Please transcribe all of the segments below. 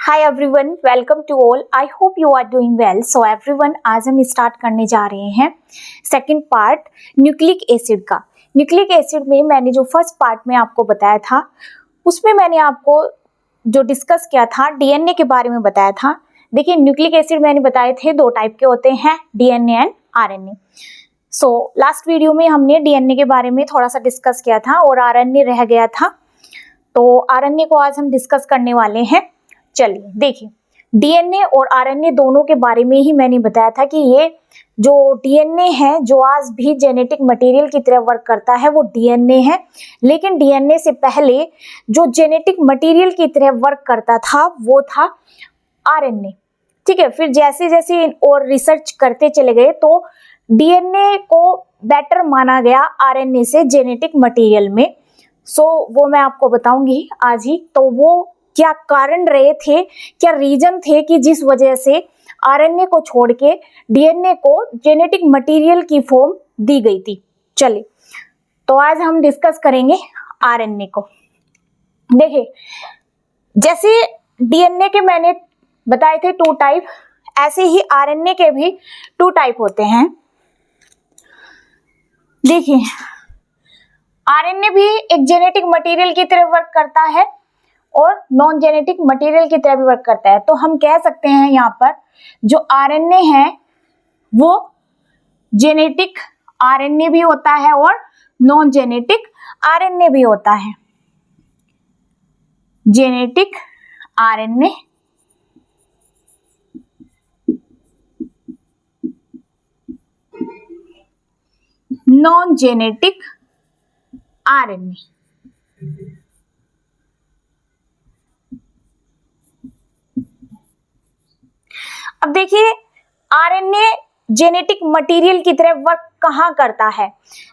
Hi everyone, welcome to all. I hope you are doing well. So everyone, आज हम start करने जा रहे हैं सेकंड पार्ट न्यूक्लिक एसिड का। न्यूक्लिक एसिड में मैंने जो फर्स्ट पार्ट में आपको बताया था, उसमें मैंने आपको जो डिस्कस किया था डीएनए के बारे में बताया था। देखिए, न्यूक्लिक एसिड मैंने बताए थे दो टाइप के होते हैं, DNA and RNA. So last video में हमने डीएनए के बारे में थोड़ा सा डिस्कस किया था और आरएनए रह गया था, तो आरएनए को आज हम डिस्कस करने वाले हैं। चलिए देखिए, डीएनए और आरएनए दोनों के बारे में ही मैंने बताया था कि ये जो डीएनए है, जो आज भी जेनेटिक मटेरियल की तरह वर्क करता है, वो डीएनए है। लेकिन डीएनए से पहले जो जेनेटिक मटेरियल की तरह वर्क करता था वो था आरएनए। ठीक है, फिर जैसे जैसे और रिसर्च करते चले गए तो डीएनए को बेटर माना गया आरएनए से जेनेटिक मटेरियल में। वो मैं आपको बताऊंगी आज ही। तो वो क्या कारण रहे थे, क्या रीजन थे कि जिस वजह से आरएनए को छोड़ के डीएनए को जेनेटिक मटेरियल की फॉर्म दी गई थी। चलिए, तो आज हम डिस्कस करेंगे आरएनए को। देखिए, जैसे डीएनए के मैंने बताए थे 2 टाइप, ऐसे ही आरएनए के भी 2 टाइप होते हैं। देखिए, आरएनए भी एक जेनेटिक मटेरियल की तरह वर्क करता है और नॉन जेनेटिक मटेरियल की तरह भी वर्क करता है। तो हम कह सकते हैं यहाँ पर जो आरएनए है वो जेनेटिक आरएनए भी होता है और नॉन जेनेटिक आरएनए भी होता है। Genetic RNA non genetic RNA. अब देखिए, आरएनए जेनेटिक मटेरियल की तरह वर्क कहाँ करता है।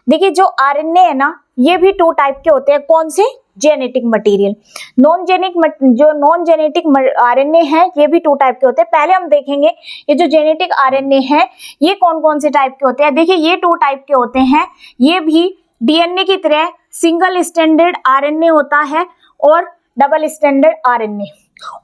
देखिए, जो आरएनए है ना, ये भी 2 टाइप के होते हैं। कौन से? Genetic material. जो नॉन जेनेटिक आरएनए है, ये भी 2 टाइप के होते हैं। पहले हम देखेंगे ये जो जेनेटिक आरएनए है, ये कौन कौन से टाइप के होते हैं। देखिए, ये 2 टाइप के होते हैं। ये भी डीएनए की तरह सिंगल स्ट्रैंडेड आरएनए होता है और डबल स्ट्रैंडेड आरएनए।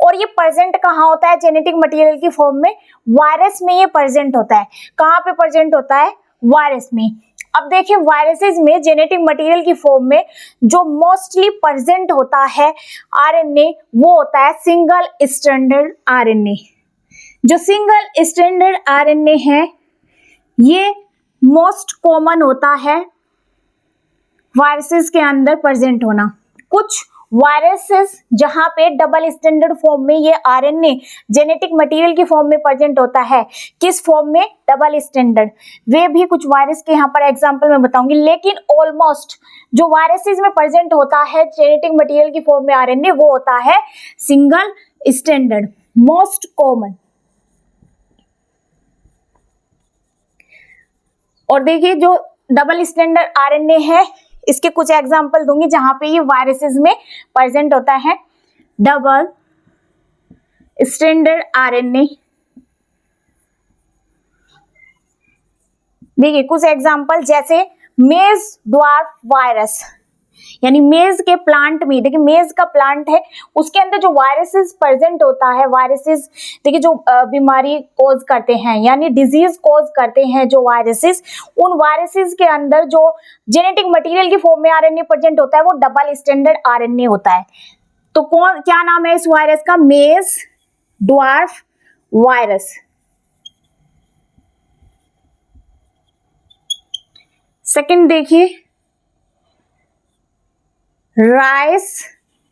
और ये प्रेजेंट कहाँ होता है जेनेटिक मटेरियल की फॉर्म में? वायरस में ये प्रेजेंट होता है। कहाँ पे प्रेजेंट होता है? वायरस में। अब देखिए, वायरसेस में जेनेटिक मटेरियल की फॉर्म में जो मोस्टली प्रेजेंट होता है आरएनए, वो होता है सिंगल स्ट्रैंडेड आरएनए। जो सिंगल स्ट्रैंडेड आरएनए है, ये मोस्ट कॉमन होता है वायरसेस के अंदर प्रेजेंट होना। कुछ वायरसेस जहां पे डबल स्टैंडर्ड फॉर्म में ये आरएनए जेनेटिक मटेरियल की फॉर्म में प्रेजेंट होता है। किस फॉर्म में? Double standard. वे भी कुछ वायरस के यहाँ पर एग्जांपल मैं बताऊंगी, लेकिन ऑलमोस्ट जो वायरसेस में प्रेजेंट होता है जेनेटिक मटेरियल की फॉर्म में आरएनए, वो होता है सिंगल स्टैंडर्ड, मोस्ट कॉमन। और देखिए, जो डबल स्टैंडर्ड आरएनए है, इसके कुछ एग्जांपल दूंगी जहां पे ये वायरसेस में प्रेजेंट होता है। Double standard RNA. देखिए, कुछ एग्जांपल जैसे मेज ड्वार्फ वायरस, यानी मेज के प्लांट में, देखिए मेज का प्लांट है, उसके अंदर जो वायरसेस प्रेजेंट होता है, वायरसेस देखिए जो बीमारी कॉज करते हैं यानी डिजीज कॉज करते हैं, जो वायरसेस, उन वायरसेस के अंदर जो जेनेटिक मटेरियल की फॉर्म में आरएनए प्रेजेंट होता है, वो डबल स्टैंडर्ड आरएनए होता है। तो क्या नाम है इस वायरस का? मेज ड्वार्फ वायरस। सेकेंड देखिए, rice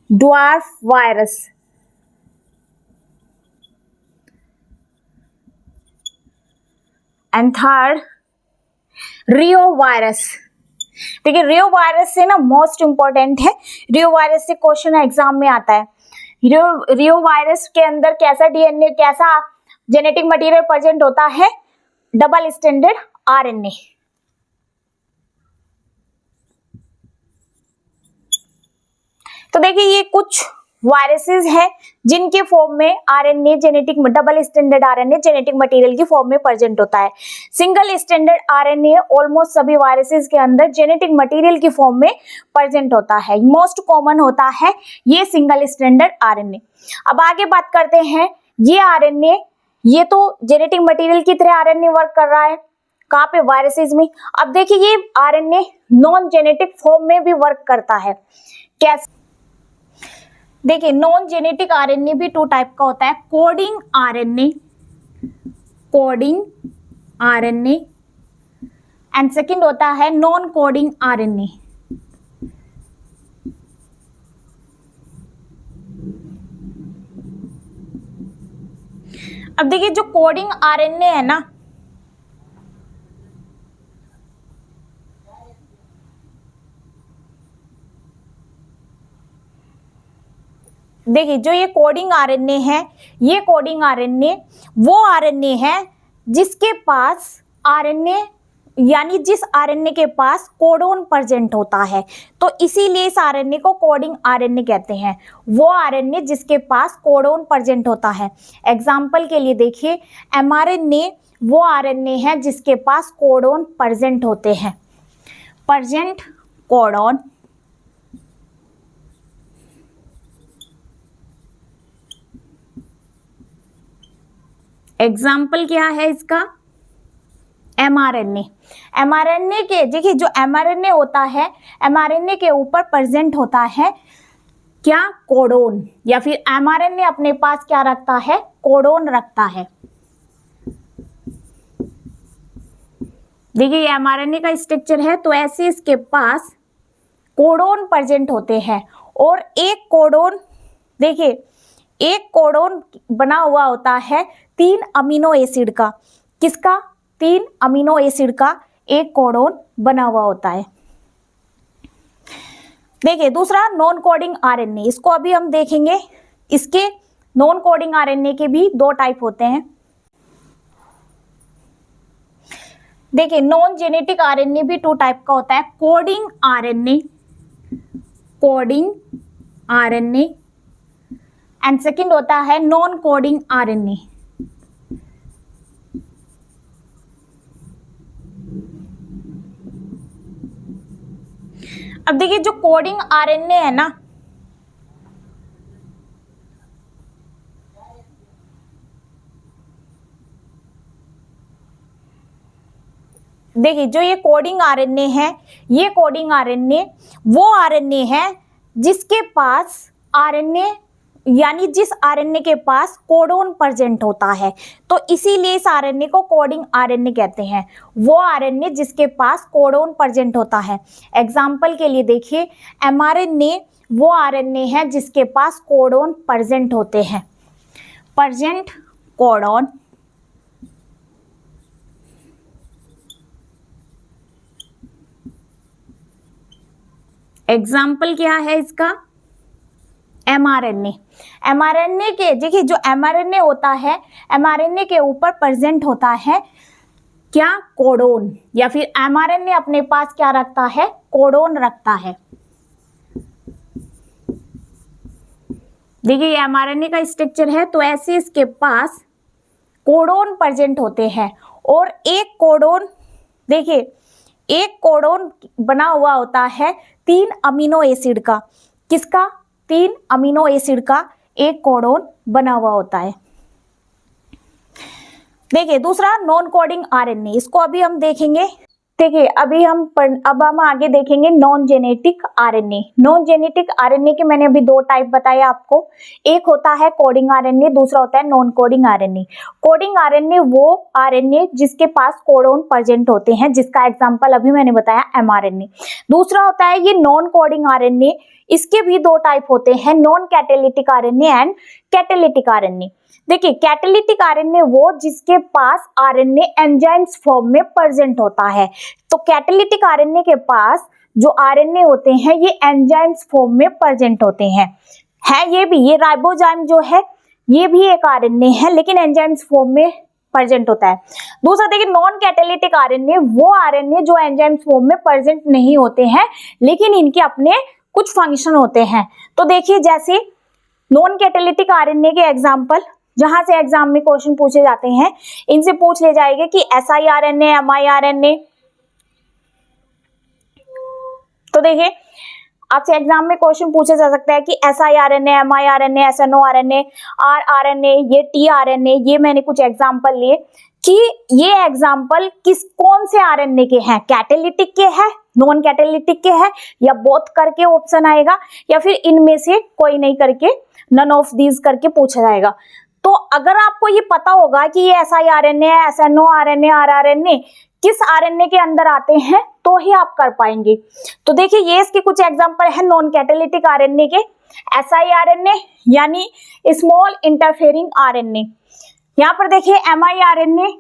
dwarf virus. And third, Rio virus. देखिए, रियो वायरस से ना मोस्ट इंपॉर्टेंट है, रियो वायरस से क्वेश्चन एग्जाम में आता है। रियो वायरस के अंदर कैसा डीएनए, कैसा जेनेटिक मटेरियल प्रेजेंट होता है? Double standard RNA. तो देखिए, ये कुछ वायरसेस है जिनके फॉर्म में RNA genetic double standard RNA genetic material की फॉर्म में प्रेजेंट होता है। सिंगल स्टैंडर्ड आरएनए ऑलमोस्ट सभी वायरसेस के अंदर जेनेटिक मटेरियल की फॉर्म में प्रेजेंट होता है। मोस्ट कॉमन होता है ये सिंगल स्टैंडर्ड आरएनए। अब आगे बात करते हैं, ये आरएनए, ये तो जेनेटिक मटेरियल की तरह आरएनए वर्क कर रहा है कहाँ पे, वायरसेस में। अब देखिए ये आरएनए नॉन जेनेटिक फॉर्म में भी वर्क करता है। कैसे? देखिए नॉन जेनेटिक आरएनए भी 2 टाइप का होता है, कोडिंग आरएनए एंड सेकंड होता है नॉन कोडिंग आरएनए। अब देखिए जो कोडिंग आरएनए है ना, देखिए जो ये कोडिंग आरएनए है, ये कोडिंग आरएनए वो आरएनए है जिसके पास आरएनए यानी जिस आरएनए के पास कोडोन प्रेजेंट होता है, तो इसीलिए इस आरएनए को कोडिंग आरएनए कहते हैं। वो आरएनए जिसके पास कोडोन प्रेजेंट होता है। एग्जाम्पल के लिए देखिए एमआरएनए वो आरएनए है जिसके पास कोडोन प्रेजेंट होते हैं, प्रेजेंट कोडोन। एग्जाम्पल क्या है इसका, एमआरएनए। एमआरएनए के देखिए जो एमआरएनए होता है, एमआरएनए के ऊपर प्रेजेंट होता है क्या, कोडोन, या फिर एमआरएनए अपने पास क्या रखता है, कोडोन रखता है। देखिए ये एमआरएनए का स्ट्रक्चर है, तो ऐसे इसके पास कोडोन प्रेजेंट होते हैं। और एक कोडोन, देखिए एक कोडोन बना हुआ होता है 3 अमीनो एसिड का। किसका? 3 अमीनो एसिड का एक कोडोन बना हुआ होता है। देखिए दूसरा नॉन कोडिंग आरएनए, इसको अभी हम देखेंगे। इसके नॉन कोडिंग आरएनए के भी 2 टाइप होते हैं। देखिए नॉन जेनेटिक आरएनए भी 2 टाइप का होता है, कोडिंग आरएनए एंड सेकंड होता है नॉन कोडिंग आरएनए। अब देखिए जो कोडिंग आरएनए है ना, देखिए जो ये कोडिंग आरएनए है, ये कोडिंग आरएनए वो आरएनए है जिसके पास आरएनए यानी जिस आरएनए के पास कोडोन प्रेजेंट होता है, तो इसीलिए इस आरएनए को कोडिंग आरएनए कहते हैं। वो आरएनए जिसके पास कोडोन प्रेजेंट होता है। एग्जाम्पल के लिए देखिए एमआरएनए वो आरएनए है जिसके पास कोडोन प्रेजेंट होते हैं, प्रेजेंट कोडोन। एग्जाम्पल क्या है इसका, एमआरएनए। एमआरएनए के देखिए जो एमआरएनए होता है, एमआरएनए के ऊपर प्रेजेंट होता है क्या, कोडोन, या फिर एमआरएनए अपने पास क्या रखता है, कोडोन रखता है। देखिए ये एमआरएनए का स्ट्रक्चर है, तो ऐसे इसके पास कोडोन प्रेजेंट होते हैं। और एक कोडोन, देखिए एक कोडोन बना हुआ होता है 3 अमीनो एसिड का। किसका? 3 अमीनो एसिड का एक कोडोन बना हुआ होता है। देखिए दूसरा नॉन कोडिंग आरएनए, इसको अभी हम देखेंगे। देखिए अब हम आगे देखेंगे non genetic RNA. Non genetic RNA के मैंने अभी 2 टाइप बताए आपको, एक होता है कोडिंग आरएनए, दूसरा होता है non coding RNA. Coding RNA वो आरएनए जिसके पास कोडोन प्रेजेंट होते हैं, जिसका एग्जांपल अभी मैंने बताया एमआरएनए। दूसरा होता है ये नॉन कोडिंग आरएनए, इसके भी 2 टाइप होते हैं, non catalytic RNA and catalytic RNA. देखिए कैटालिटिक आरएनए वो जिसके पास आरएनए एंजाइम्स फॉर्म में प्रेजेंट होता है। तो कैटालिटिक आरएनए के पास जो आरएनए होते हैं ये एंजाइम्स फॉर्म में प्रेजेंट होते हैं। ये भी, ये राइबोजाइम जो है ये भी एक आरएनए है, लेकिन एंजाइम्स फॉर्म में प्रेजेंट होता है। दूसरा देखिए नॉन कैटालिटिक आरएनए वो आरएनए जो एंजाइम्स फॉर्म में प्रेजेंट नहीं होते हैं, लेकिन इनके अपने कुछ फंक्शन होते हैं। तो देखिए जैसे नॉन कैटालिटिक आरएनए के एग्जाम्पल जहां से एग्जाम में क्वेश्चन पूछे जाते हैं, इनसे पूछ ले जाएंगे कि siRNA, miRNA। तो देखिए आपसे एग्जाम में क्वेश्चन पूछा जा सकता है कि siRNA, miRNA, SNORNA, rRNA, ये tRNA, ये मैंने कुछ एग्जाम्पल लिए कि ये एग्जाम्पल कौन से आरएनए के हैं, कैटालिटिक के हैं, नॉन कैटालिटिक के हैं, या बोथ करके ऑप्शन आएगा, या फिर इनमें से कोई नहीं करके नन ऑफ दीज करके पूछा जाएगा। तो अगर आपको ये पता होगा कि ये siRNA, SNORNA, rRNA किस आरएनए के अंदर आते हैं तो ही आप कर पाएंगे। तो देखिए ये इसके कुछ एग्जांपल है नॉन कैटालिटिक आरएनए के। siRNA यानी स्मॉल इंटरफेरिंग आरएनए, यहाँ पर देखिए miRNA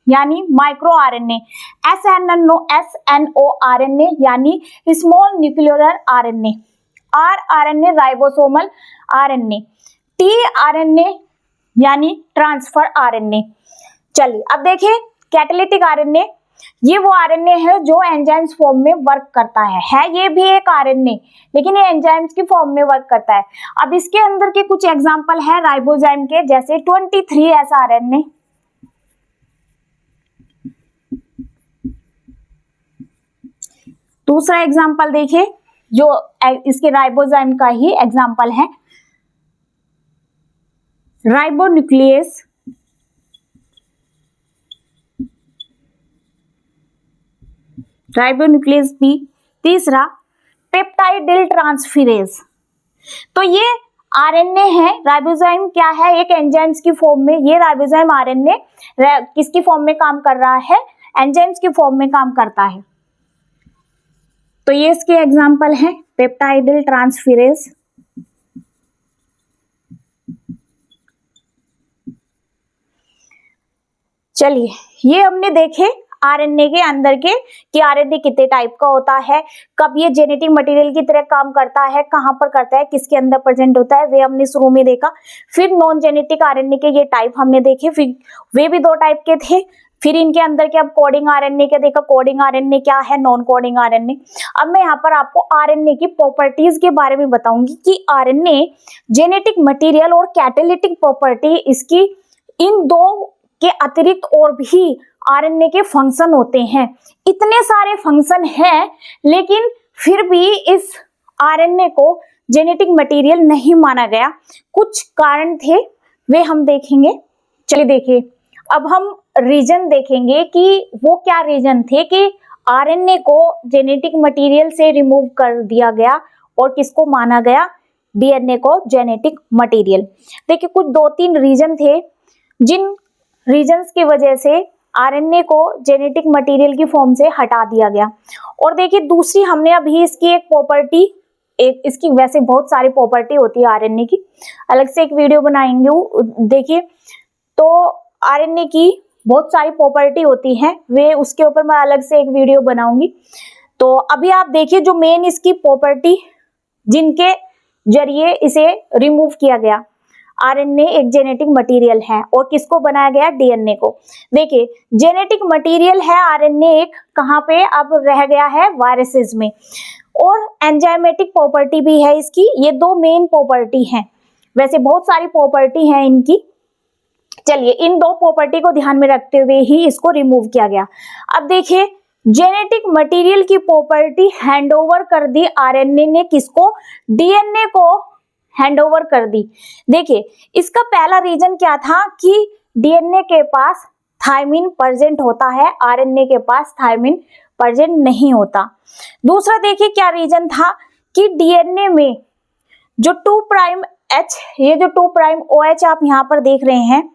यानी माइक्रो आरएनए, SNORNA यानी small nuclear RNA, rRNA ribosomal RNA, tRNA यानी ट्रांसफर आरएनए। चलिए अब देखिए कैटालिटिक आरएनए, ये वो आरएनए है जो एंजाइम्स फॉर्म में वर्क करता है ये भी एक आरएनए, लेकिन ये एंजाइम्स की फॉर्म में वर्क करता है। अब इसके अंदर के कुछ एग्जांपल है राइबोजाइम के, जैसे 23S आरएनए, दूसरा एग्जांपल देखिए जो इसके राइबोजाइम का ही एग्जांपल है, राइबोन्यूक्लियस, राइबोन्यूक्लियस बी, तीसरा पेप्टाइडिल ट्रांसफेरेज। तो ये आरएनए है, राइबोजाइम क्या है, एक एंजाइम्स की फॉर्म में, ये राइबोजाइम आरएनए किसकी फॉर्म में काम कर रहा है, एंजाइम्स की फॉर्म में काम करता है। तो ये इसके एग्जांपल है पेप्टाइडिल ट्रांसफेरेज, चलिए ये हमने देखे आरएनए के अंदर के कि आरएनए कितने टाइप का होता है, कब ये जेनेटिक मटेरियल की तरह काम करता है, कहां पर करता है, किसके अंदर प्रेजेंट होता है, वे हमने शुरू में देखा। फिर नॉन जेनेटिक आरएनए के ये टाइप हमने देखे, फिर वे भी 2 टाइप के थे। फिर इनके अंदर के अब कोडिंग आरएनए के देखा, कोडिंग आरएनए क्या है, नॉन कोडिंग आरएनए। अब मैं यहाँ पर आपको आरएनए की प्रॉपर्टीज के बारे में बताऊंगी कि आरएनए जेनेटिक मटेरियल और कैटालिटिक प्रॉपर्टी इसकी, इन 2 के अतिरिक्त और भी आरएनए के फंक्शन होते हैं। इतने सारे फंक्शन हैं, लेकिन फिर भी इस आरएनए को जेनेटिक मटेरियल नहीं माना गया। कुछ कारण थे, वे हम देखेंगे। चलिए देखिए अब हम रीजन देखेंगे कि वो क्या रीजन थे कि आरएनए को जेनेटिक मटेरियल से रिमूव कर दिया गया और किसको माना गया, डीएनए को जेनेटिक मटेरियल। देखिए कुछ 2-3 रीजन थे जिन रीजन्स की वजह से आरएनए को जेनेटिक मटेरियल की फॉर्म से हटा दिया गया। और देखिए दूसरी हमने अभी इसकी एक प्रॉपर्टी, एक इसकी वैसे बहुत सारी प्रॉपर्टी होती है आरएनए की, अलग से एक वीडियो बनाएंगे। देखिए तो आरएनए की बहुत सारी प्रॉपर्टी होती है, वे उसके ऊपर मैं अलग से एक वीडियो बनाऊंगी। तो अभी आप देखिए जो मेन इसकी प्रॉपर्टी जिनके जरिए इसे रिमूव किया गया, आरएनए एक जेनेटिक मटेरियल है और किसको बनाया गया, डीएनए को। देखिए जेनेटिक मटेरियल है आरएनए एक, कहाँ पे अब रह गया है, वायरसेस में। और एंजाइमेटिक प्रॉपर्टी भी है इसकी, ये 2 मेन प्रॉपर्टी हैं, वैसे बहुत सारी प्रॉपर्टी हैं इनकी। चलिए इन 2 प्रॉपर्टी को ध्यान में रखते हुए ही इसको रिमूव किया गया। अब देखिए जेनेटिक मटेरियल की प्रॉपर्टी हैंडओवर कर दी आरएनए ने, किसको, डीएनए को हैंडओवर कर दी। देखिए इसका पहला रीजन क्या था कि डीएनए के पास थायमिन प्रेजेंट होता है, आरएनए के पास थायमिन प्रेजेंट नहीं होता। दूसरा देखिए क्या रीजन था कि डीएनए में जो 2'H, ये जो 2'OH आप यहाँ पर देख रहे हैं,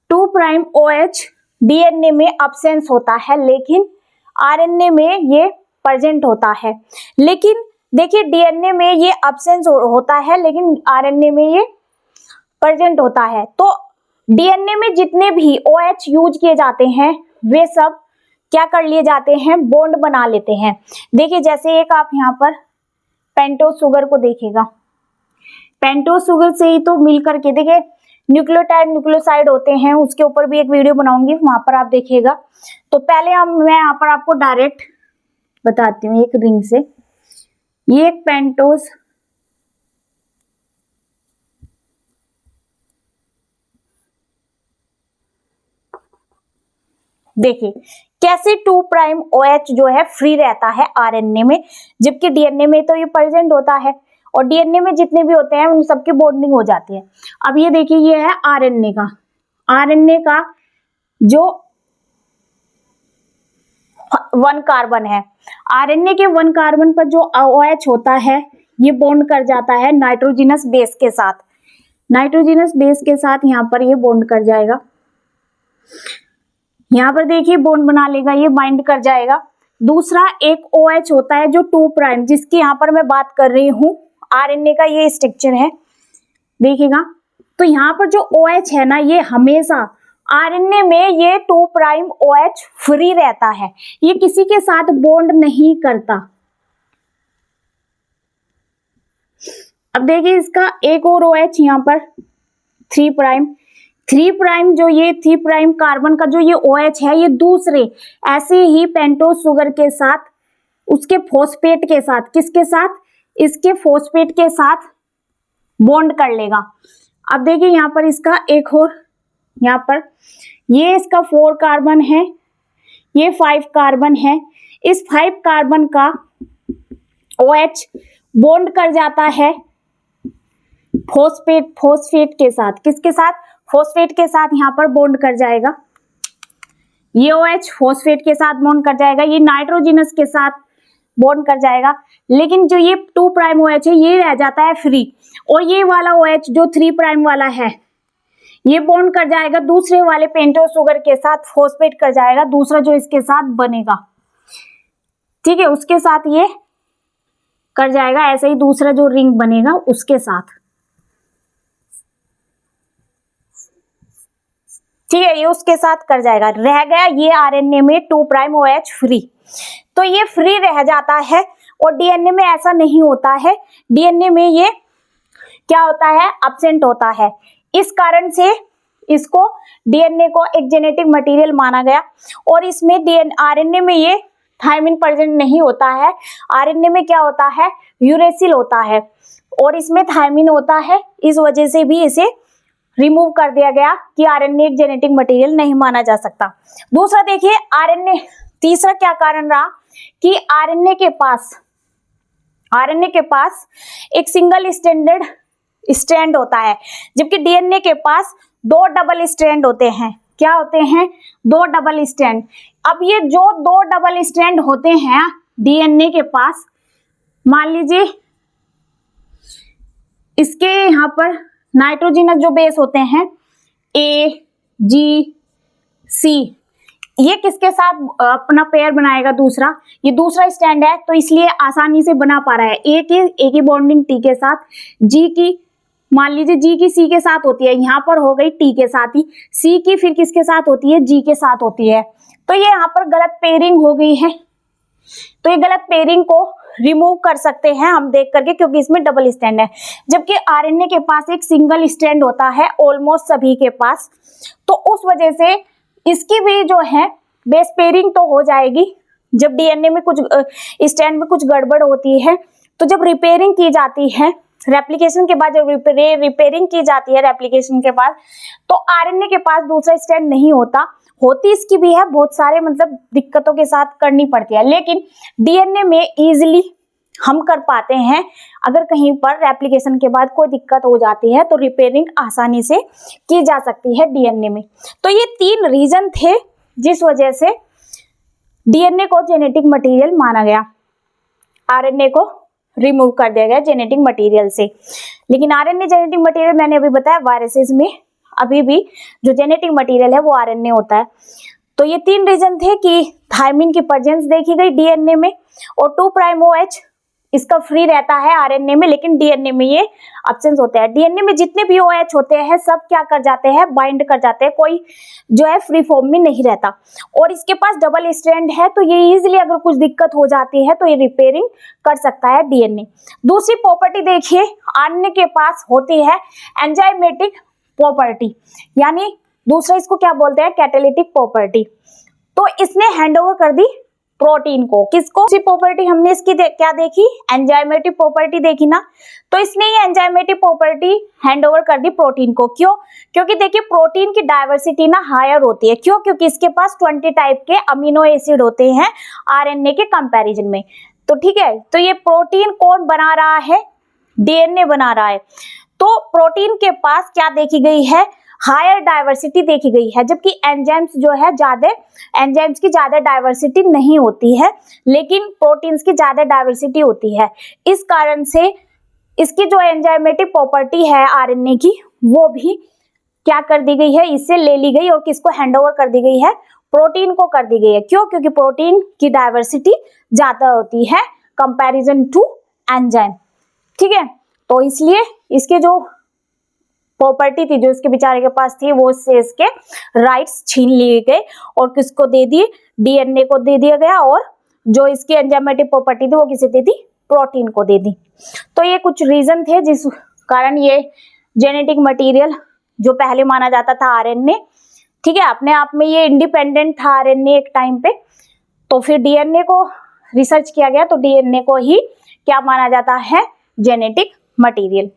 2'OH डीएनए में अब्सेंस होता है, लेकिन आरएनए में ये प्रेजेंट होता है। लेकिन देखिए डीएनए में ये अब्सेंस होता है, लेकिन आरएनए में ये प्रेजेंट होता है। तो डीएनए में जितने भी OH यूज किए जाते हैं वे सब क्या कर लिए जाते हैं, बॉन्ड बना लेते हैं। देखिए जैसे एक आप यहाँ पर पेंटोज शुगर को देखिएगा, पेंटोज शुगर से ही तो मिल करके देखिए न्यूक्लियोटाइड न्यूक्लियोसाइड होते हैं, उसके ऊपर भी एक वीडियो बनाऊंगी, वहां पर आप देखिएगा। तो पहले मैं यहाँ पर आपको डायरेक्ट बताती हूँ एक रिंग से। ये एक पेंटोज देखिए कैसे 2 प्राइम OH जो है फ्री रहता है आरएनए में, जबकि डीएनए में तो ये प्रेजेंट होता है और डीएनए में जितने भी होते हैं उन सबकी बॉन्डिंग हो जाती है। अब ये देखिए ये है आरएनए का जो 1 कार्बन है, आरएनए के 1 कार्बन पर जो OH होता है ये बॉन्ड कर जाता है नाइट्रोजनस बेस के साथ, नाइट्रोजनस बेस के साथ यहाँ पर ये बॉन्ड कर जाएगा। यहाँ पर देखिए बॉन्ड बना लेगा, ये बाइंड कर जाएगा। दूसरा एक OH होता है जो 2 प्राइम, जिसकी यहाँ पर मैं बात कर रही हूँ, आरएनए का ये स्ट्रक्चर है, देखिएगा। तो यहाँ पर जो OH है ना, ये हमेशा आरएनए में ये 2 प्राइम OH फ्री रहता है, ये किसी के साथ बॉन्ड नहीं करता। अब देखिए इसका एक और OH यहाँ पर 3 प्राइम जो ये 3 प्राइम कार्बन का जो ये OH है, ये दूसरे ऐसे ही पेंटोज शुगर के साथ, उसके फॉस्फेट के साथ, किसके साथ, इसके फॉस्फेट के साथ बॉन्ड कर लेगा। अब देखिए यहाँ पर इसका एक और, यहाँ पर ये इसका 4 कार्बन है, ये 5 कार्बन है, इस 5 कार्बन का OH बॉन्ड कर जाता है फॉस्फेट के साथ, किसके साथ, फॉस्फेट के साथ यहाँ पर बॉन्ड कर जाएगा। ये OH फॉस्फेट के साथ बॉन्ड कर जाएगा, ये नाइट्रोजनस के साथ बॉन्ड कर जाएगा, लेकिन जो ये 2 प्राइम OH है ये रह जाता है फ्री, और ये वाला OH जो 3 प्राइम वाला है ये बॉन्ड कर जाएगा दूसरे वाले पेंटोज शुगर के साथ, फॉस्फेट कर जाएगा, दूसरा जो इसके साथ बनेगा, ठीक है, उसके साथ ये कर जाएगा, ऐसे ही दूसरा जो रिंग बनेगा उसके साथ, ठीक है, ये उसके साथ कर जाएगा। रह गया ये आरएनए में 2 प्राइम OH फ्री, तो ये फ्री रह जाता है, और डीएनए में ऐसा नहीं होता है, डीएनए में ये क्या होता है, एब्सेंट होता है। इस कारण से इसको डीएनए को एक जेनेटिक मटेरियल माना गया, और इसमें आरएनए में ये थायमिन प्रेजेंट नहीं होता है, आरएनए में क्या होता है, यूरेसिल होता है, और इसमें थायमिन होता है, इस वजह से भी इसे रिमूव कर दिया गया कि आरएनए एक जेनेटिक मटेरियल नहीं माना जा सकता। दूसरा देखिए आरएनए, तीसरा क्या कारण रहा कि आरएनए के पास एक सिंगल स्ट्रैंड होता है, जबकि डीएनए के पास 2 डबल स्ट्रैंड होते हैं। क्या होते हैं, 2 डबल स्ट्रैंड। अब ये जो 2 डबल स्ट्रैंड होते हैं डीएनए के पास, मान लीजिए इसके यहाँ पर नाइट्रोजनस जो बेस होते हैं A, G, C, ये किसके साथ अपना पेयर बनाएगा, दूसरा, ये दूसरा स्टैंड है तो इसलिए आसानी से बना पा रहा है। A की बॉन्डिंग T के साथ, G की मान लीजिए G की C के साथ होती है, यहाँ पर हो गई T के साथ ही, C की फिर किसके साथ होती है, G के साथ होती है, तो ये यहाँ पर गलत पेयरिंग हो गई है। तो ये गलत पेयरिंग को रिमूव कर सकते हैं हम देख करके, क्योंकि इसमें डबल स्टैंड है, जबकि आरएनए के पास एक सिंगल स्टैंड होता है ऑलमोस्ट सभी के पास, तो उस वजह से इसकी भी जो है बेस पेयरिंग तो हो जाएगी। जब डीएनए में कुछ स्टैंड में कुछ गड़बड़ होती है, तो जब रिपेयरिंग की जाती है रेप्लिकेशन के बाद, जब रिपेयरिंग की जाती है रेप्लिकेशन के बाद, तो आरएनए के पास दूसरा स्टैंड नहीं होता, होती इसकी भी है, बहुत सारे मतलब दिक्कतों के साथ करनी पड़ती है, लेकिन डीएनए में इजीली हम कर पाते हैं। अगर कहीं पर रेप्लिकेशन के बाद कोई दिक्कत हो जाती है तो रिपेयरिंग आसानी से की जा सकती है डीएनए में। तो ये 3 रीजन थे जिस वजह से डीएनए को जेनेटिक मटेरियल माना गया, आरएनए को रिमूव कर दिया गया जेनेटिक मटेरियल से। लेकिन आरएनए जेनेटिक मटेरियल मैंने अभी बताया, वायरसेस में अभी भी जो जेनेटिक मटेरियल है वो आरएनए होता है। तो ये 3 रीजन थे कि थायमिन की प्रेजेंस देखी गई डीएनए में, और 2 प्राइम OH इसका फ्री रहता है आरएनए में, लेकिन डीएनए में ये एब्सेंस होता है। डीएनए में जितने भी OH होते हैं सब क्या कर जाते हैं, बाइंड कर जाते हैं, कोई जो है फ्री फॉर्म में नहीं रहता, और इसके पास डबल स्ट्रैंड है, तो ये इजीली अगर कुछ दिक्कत हो जाती है तो ये रिपेयरिंग कर सकता है डीएनए। दूसरी प्रॉपर्टी देखिए आरएनए के पास होती है एंजाइमेटिक प्रॉपर्टी, यानी दूसरा इसको क्या बोलते हैं, कैटालिटिक प्रॉपर्टी। तो इसने हैंड ओवर कर दी प्रोटीन को। किसको? सी प्रॉपर्टी हमने इसकी क्या देखी? एंजाइमेटिक प्रॉपर्टी देखी ना। तो इसने ये एंजाइमेटिक प्रॉपर्टी हैंड ओवर कर दी प्रोटीन को। क्यों? क्योंकि देखिए प्रोटीन की डायवर्सिटी ना हायर होती है। क्यों? क्योंकि इसके पास 20 टाइप के अमीनो एसिड होते हैं आरएनए के कंपैरिजन में। तो ठीक है, तो ये प्रोटीन कौन बना रहा है? डीएनए बना रहा है। तो प्रोटीन के पास क्या देखी गई है? हायर डाइवर्सिटी देखी गई है, जबकि एंजाइम्स जो है एंजाइम्स की ज्यादा डाइवर्सिटी नहीं होती है, लेकिन प्रोटीन्स की ज्यादा डाइवर्सिटी होती है। इस कारण से इसकी जो एंजाइमेटिक प्रॉपर्टी है आरएनए की, वो भी क्या कर दी गई है? इससे ले ली गई और किसको हैंड ओवर कर दी गई है? प्रोटीन को कर दी गई है। क्यों? क्योंकि प्रोटीन की डाइवर्सिटी ज्यादा होती है कंपैरिजन टू एंजाइम। ठीक है, तो इसलिए इसके जो प्रॉपर्टी थी जो इसके बेचारे के पास थी, वो उससे इसके राइट्स छीन लिए गए और किसको दे दिए? डीएनए को दे दिया गया। और जो इसकी एंजाइमेटिक प्रॉपर्टी थी वो किसे दे दी? प्रोटीन को दे दी। तो ये कुछ रीजन थे जिस कारण ये जेनेटिक मटेरियल जो पहले माना जाता था आरएनए, ठीक है, अपने आप में ये इंडिपेंडेंट था आरएनए एक टाइम पे। तो फिर डीएनए को रिसर्च किया गया, तो डीएनए को ही क्या माना जाता है? Genetic material.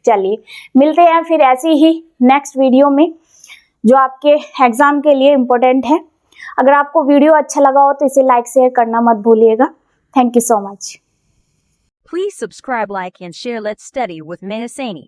चलिए मिलते हैं फिर ऐसी ही नेक्स्ट वीडियो में जो आपके एग्जाम के लिए इम्पोर्टेंट है। अगर आपको वीडियो अच्छा लगा हो तो इसे लाइक शेयर करना मत भूलिएगा। Thank you so much. Please subscribe, like and share. Let's study with Meha Saini.